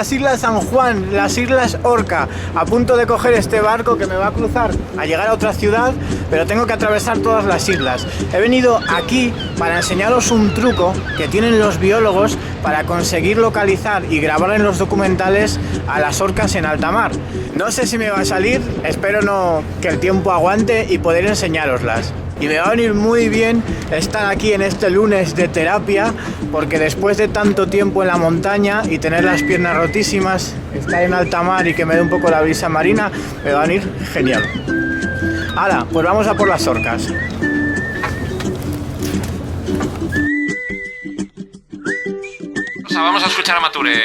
las Islas San Juan, las Islas Orca, a punto de coger este barco que me va a cruzar a llegar a otra ciudad, pero tengo que atravesar todas las islas. He venido aquí para enseñaros un truco que tienen los biólogos para conseguir localizar y grabar en los documentales a las orcas en alta mar. No sé si me va a salir, espero que el tiempo aguante y poder enseñároslas. Y me va a venir muy bien estar aquí en este lunes de terapia, porque después de tanto tiempo en la montaña y tener las piernas rotísimas, estar en alta mar y que me dé un poco la brisa marina, me va a venir genial. Ahora, pues vamos a por las orcas. O sea, vamos a escuchar a Mature.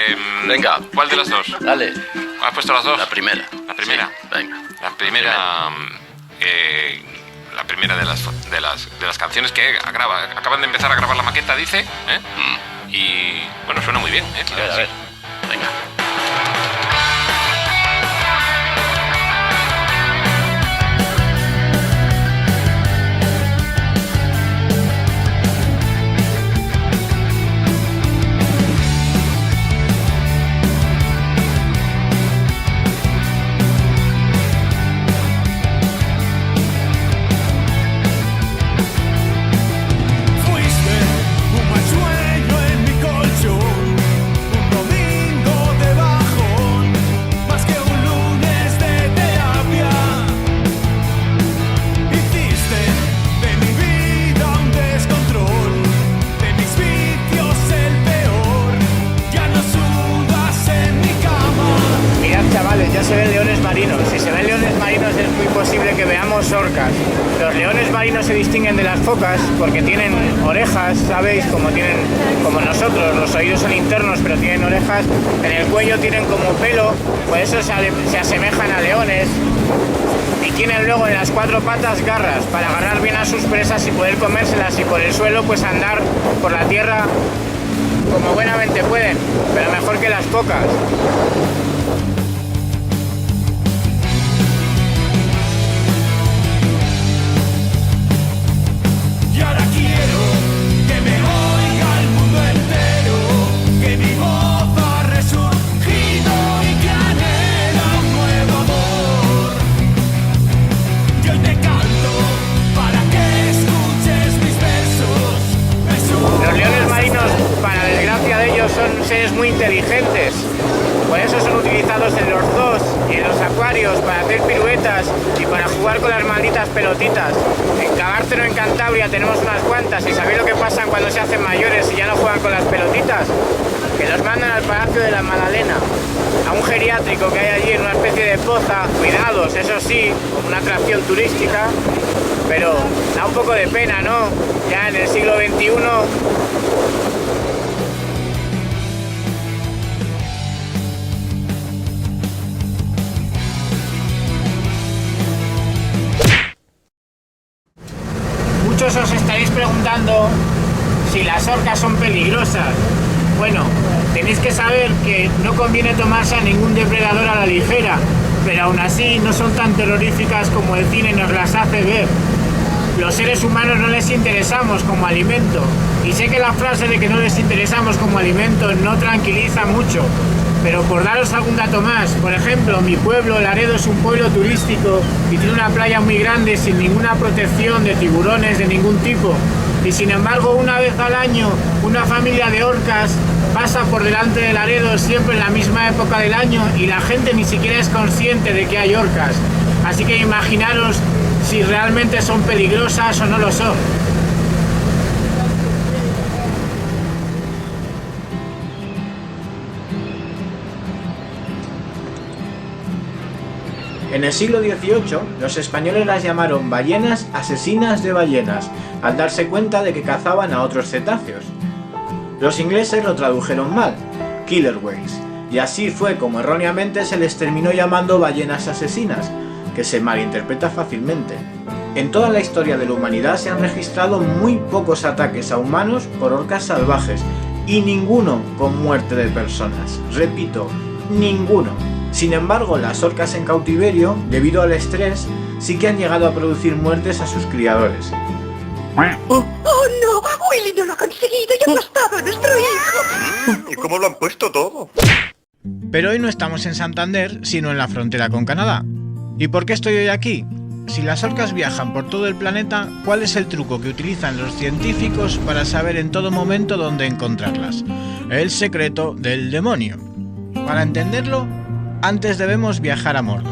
Venga. ¿Cuál de las dos? Dale. ¿Has puesto las dos? La primera. La primera. Sí, venga. La primera. La primera de las canciones que acaban de empezar a grabar la maqueta, dice. Y bueno, suena muy bien. A ver. Venga. Ya se ven leones marinos. Si se ven leones marinos es muy posible que veamos orcas. Los leones marinos se distinguen de las focas porque tienen orejas, ¿sabéis? Como nosotros, los oídos son internos pero tienen orejas. En el cuello tienen como pelo, por eso se asemejan a leones. Y tienen luego en las cuatro patas garras para agarrar bien a sus presas y poder comérselas, y por el suelo pues andar por la tierra como buenamente pueden, pero mejor que las focas. Son seres muy inteligentes, por eso son utilizados en los zoos y en los acuarios para hacer piruetas y para jugar con las malditas pelotitas. En Cabárceno, en Cantabria, tenemos unas cuantas, y ¿sabéis lo que pasa cuando se hacen mayores y ya no juegan con las pelotitas? Que los mandan al Palacio de la Magdalena, a un geriátrico que hay allí en una especie de poza, cuidados, eso sí, como una atracción turística, pero da un poco de pena, ¿no? Ya en el siglo XXI... Muchos os estaréis preguntando si las orcas son peligrosas. Bueno, tenéis que saber que no conviene tomarse a ningún depredador a la ligera, pero aún así no son tan terroríficas como el cine nos las hace ver. Los seres humanos no les interesamos como alimento, y sé que la frase de que no les interesamos como alimento no tranquiliza mucho, pero por daros algún dato más, por ejemplo, mi pueblo, Laredo, es un pueblo turístico y tiene una playa muy grande sin ninguna protección de tiburones de ningún tipo, y sin embargo una vez al año una familia de orcas pasa por delante de Laredo siempre en la misma época del año, y la gente ni siquiera es consciente de que hay orcas. Así que imaginaros si realmente son peligrosas o no lo son. En el siglo XVIII, los españoles las llamaron ballenas asesinas de ballenas, al darse cuenta de que cazaban a otros cetáceos. Los ingleses lo tradujeron mal, killer whales, y así fue como erróneamente se les terminó llamando ballenas asesinas, que se malinterpreta fácilmente. En toda la historia de la humanidad se han registrado muy pocos ataques a humanos por orcas salvajes, y ninguno con muerte de personas. Repito, ninguno. Sin embargo, las orcas en cautiverio, debido al estrés, sí que han llegado a producir muertes a sus criadores. ¡Oh, no! ¡Willy no lo ha conseguido! ¡Ya ha apostado a nuestro hijo! ¿Y cómo lo han puesto todo? Pero hoy no estamos en Santander, sino en la frontera con Canadá. ¿Y por qué estoy hoy aquí? Si las orcas viajan por todo el planeta, ¿cuál es el truco que utilizan los científicos para saber en todo momento dónde encontrarlas? El secreto del demonio. Para entenderlo, antes debemos viajar a Mordor.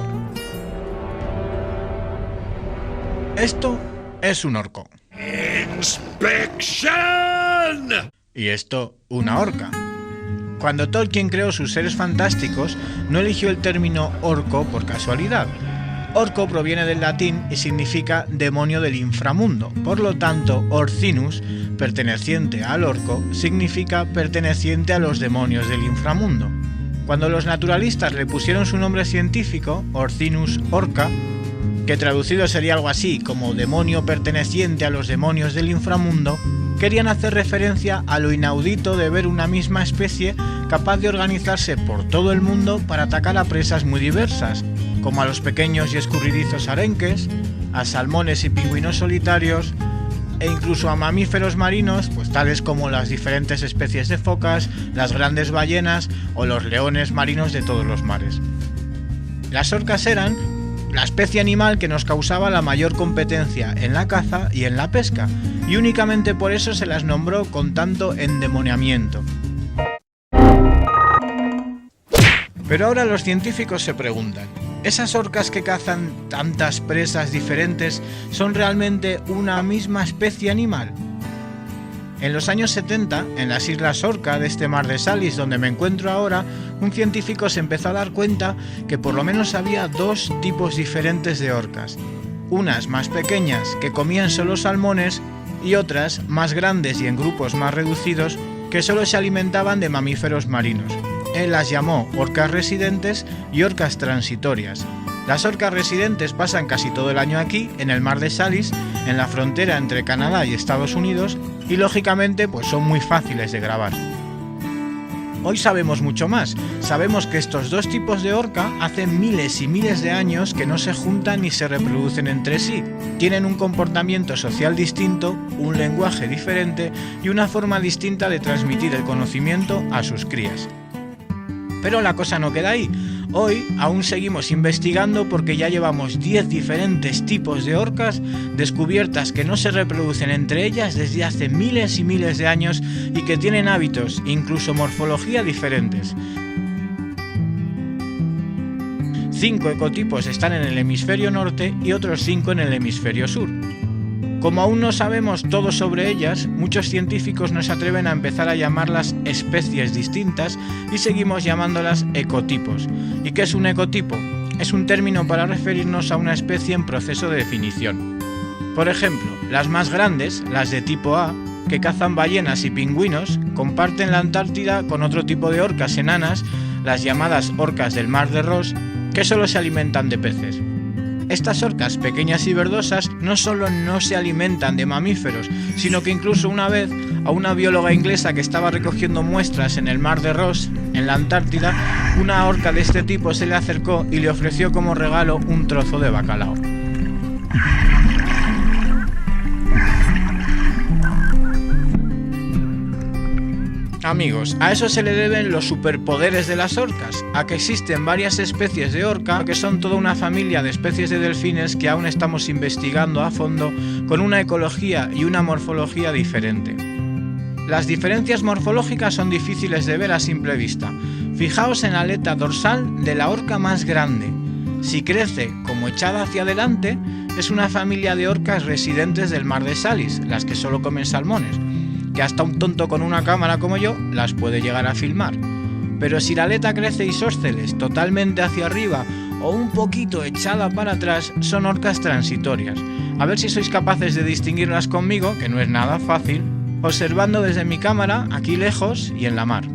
Esto es un orco. Inspection! Y esto, una orca. Cuando Tolkien creó sus seres fantásticos, no eligió el término orco por casualidad. Orco proviene del latín y significa demonio del inframundo. Por lo tanto, Orcinus, perteneciente al orco, significa perteneciente a los demonios del inframundo. Cuando los naturalistas le pusieron su nombre científico, Orcinus orca, que traducido sería algo así como demonio perteneciente a los demonios del inframundo, querían hacer referencia a lo inaudito de ver una misma especie capaz de organizarse por todo el mundo para atacar a presas muy diversas, como a los pequeños y escurridizos arenques, a salmones y pingüinos solitarios, e incluso a mamíferos marinos, pues tales como las diferentes especies de focas, las grandes ballenas o los leones marinos de todos los mares. Las orcas eran la especie animal que nos causaba la mayor competencia en la caza y en la pesca, y únicamente por eso se las nombró con tanto endemoniamiento. Pero ahora los científicos se preguntan, ¿esas orcas que cazan tantas presas diferentes son realmente una misma especie animal? En los años 70, en las Islas Orca de este mar de Salis donde me encuentro ahora, un científico se empezó a dar cuenta que por lo menos había dos tipos diferentes de orcas. Unas más pequeñas que comían solo salmones y otras más grandes y en grupos más reducidos que solo se alimentaban de mamíferos marinos. Él las llamó orcas residentes y orcas transitorias. Las orcas residentes pasan casi todo el año aquí, en el mar de Salis, en la frontera entre Canadá y Estados Unidos, y lógicamente pues son muy fáciles de grabar. Hoy sabemos mucho más. Sabemos que estos dos tipos de orca hace miles y miles de años que no se juntan ni se reproducen entre sí. Tienen un comportamiento social distinto, un lenguaje diferente y una forma distinta de transmitir el conocimiento a sus crías. Pero la cosa no queda ahí. Hoy aún seguimos investigando porque ya llevamos 10 diferentes tipos de orcas descubiertas que no se reproducen entre ellas desde hace miles y miles de años y que tienen hábitos, incluso morfología diferentes. 5 ecotipos están en el hemisferio norte y otros 5 en el hemisferio sur. Como aún no sabemos todo sobre ellas, muchos científicos no se atreven a empezar a llamarlas especies distintas y seguimos llamándolas ecotipos. ¿Y qué es un ecotipo? Es un término para referirnos a una especie en proceso de definición. Por ejemplo, las más grandes, las de tipo A, que cazan ballenas y pingüinos, comparten la Antártida con otro tipo de orcas enanas, las llamadas orcas del Mar de Ross, que solo se alimentan de peces. Estas orcas pequeñas y verdosas no solo no se alimentan de mamíferos, sino que incluso una vez a una bióloga inglesa que estaba recogiendo muestras en el Mar de Ross, en la Antártida, una orca de este tipo se le acercó y le ofreció como regalo un trozo de bacalao. Amigos, a eso se le deben los superpoderes de las orcas, a que existen varias especies de orca que son toda una familia de especies de delfines que aún estamos investigando a fondo con una ecología y una morfología diferente. Las diferencias morfológicas son difíciles de ver a simple vista. Fijaos en la aleta dorsal de la orca más grande. Si crece como echada hacia adelante, es una familia de orcas residentes del Mar de Salis, las que solo comen salmones, que hasta un tonto con una cámara como yo las puede llegar a filmar. Pero si la aleta crece isósceles totalmente hacia arriba o un poquito echada para atrás, son orcas transitorias. A ver si sois capaces de distinguirlas conmigo, que no es nada fácil, observando desde mi cámara aquí lejos y en la mar.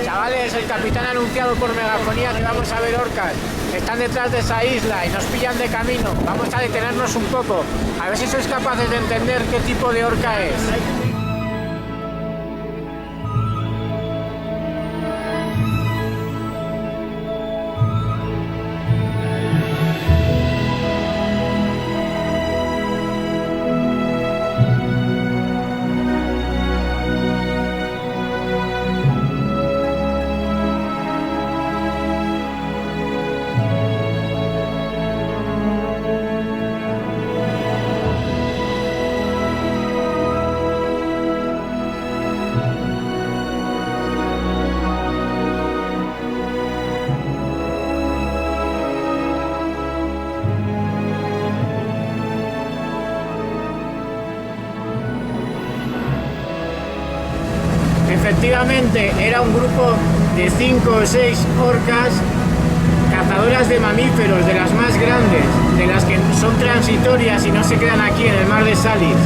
Chavales, el capitán ha anunciado por megafonía que vamos a ver orcas. Están detrás de esa isla y nos pillan de camino. Vamos a detenernos un poco, a ver si sois capaces de entender qué tipo de orca es. efectivamente era un grupo de 5 o 6 orcas cazadoras de mamíferos, de las más grandes, de las que son transitorias y no se quedan aquí en el mar de Salis.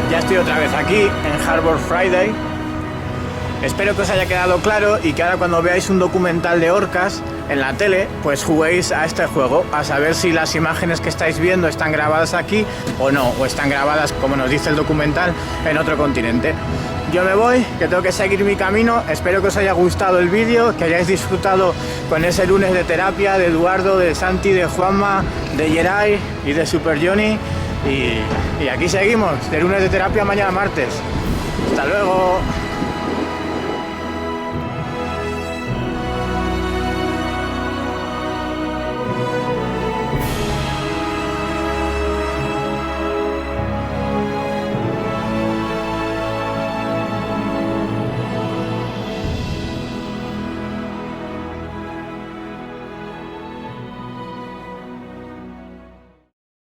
Ya estoy otra vez aquí en Harbor Friday. Espero que os haya quedado claro y que ahora cuando veáis un documental de orcas en la tele, pues juguéis a este juego, a saber si las imágenes que estáis viendo están grabadas aquí o no, o están grabadas, como nos dice el documental, en otro continente. Yo me voy, que tengo que seguir mi camino. Espero que os haya gustado el vídeo, que hayáis disfrutado con ese lunes de terapia de Eduardo, de Santi, de Juanma, de Geray y de Super Johnny. Y aquí seguimos, de lunes de terapia mañana martes. ¡Hasta luego!